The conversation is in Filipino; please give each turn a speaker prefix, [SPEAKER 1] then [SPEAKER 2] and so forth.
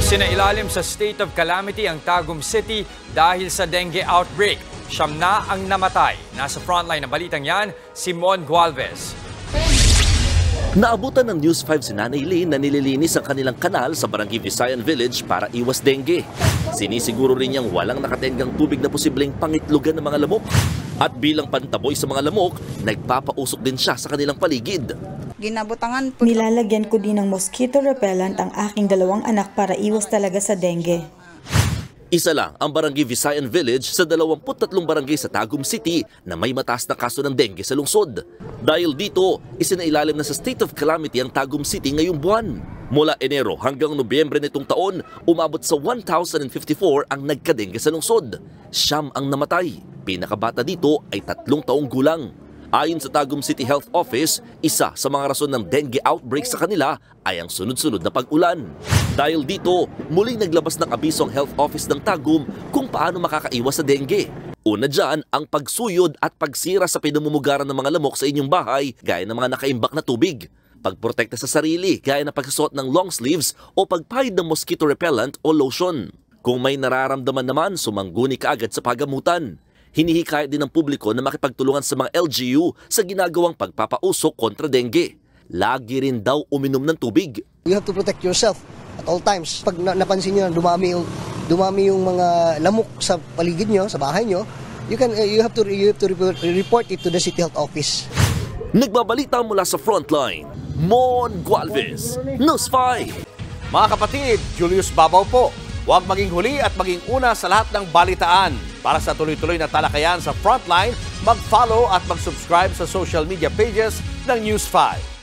[SPEAKER 1] Isinailalim sa state of calamity ang Tagum City dahil sa dengue outbreak. Siyam na ang namatay. Nasa frontline ng balitang yan, si Mon Gualvez.
[SPEAKER 2] Naabutan ng News 5 si Nanay Lynn na nililinis ang kanilang kanal sa Barangay Visayan Village para iwas dengue. Sinisiguro rin niyang walang nakatenggang tubig na posibleng pangitlugan ng mga lamok. At bilang pantaboy sa mga lamok, nagpapausok din siya sa kanilang paligid.
[SPEAKER 3] Ginabutangan po.
[SPEAKER 4] Nilalagyan ko din ng mosquito repellent ang aking 2 anak para iwas talaga sa dengue.
[SPEAKER 2] Isa lang ang Barangay Visayan Village sa 23 barangay sa Tagum City na may mataas na kaso ng dengue sa lungsod. Dahil dito, isinailalim na sa state of calamity ang Tagum City ngayong buwan. Mula Enero hanggang Nobyembre nitong taon, umabot sa 1,054 ang nagkadengue sa lungsod. Siyam ang namatay. Pinakabata dito ay 3 taong gulang. Ayon sa Tagum City Health Office, isa sa mga rason ng dengue outbreak sa kanila ay ang sunod-sunod na pag-ulan. Dahil dito, muling naglabas ng abiso ang Health Office ng Tagum kung paano makakaiwas sa dengue. Una dyan, ang pagsuyod at pagsira sa pinamumugaran ng mga lamok sa inyong bahay gaya ng mga nakaimbak na tubig. Pagprotekta sa sarili gaya ng pagsusuot ng long sleeves o pagpahid ng mosquito repellent o lotion. Kung may nararamdaman naman, sumangguni ka agad sa pagamutan. Hinihikayat din ng publiko na makipagtulungan sa mga LGU sa ginagawang pagpapausok kontra dengue. Lagi rin daw uminom ng tubig.
[SPEAKER 5] You have to protect yourself at all times. Pag napansin nyo na dumami yung mga lamok sa paligid nyo, sa bahay nyo, you have to report it to the City Health Office.
[SPEAKER 2] Nagbabalita mula sa frontline, Mon Gualvez, News 5.
[SPEAKER 6] Mga kapatid, Julius Babaw po. Huwag maging huli at maging una sa lahat ng balitaan. Para sa tuloy-tuloy na talakayan sa Frontline, mag-follow at mag-subscribe sa social media pages ng News 5.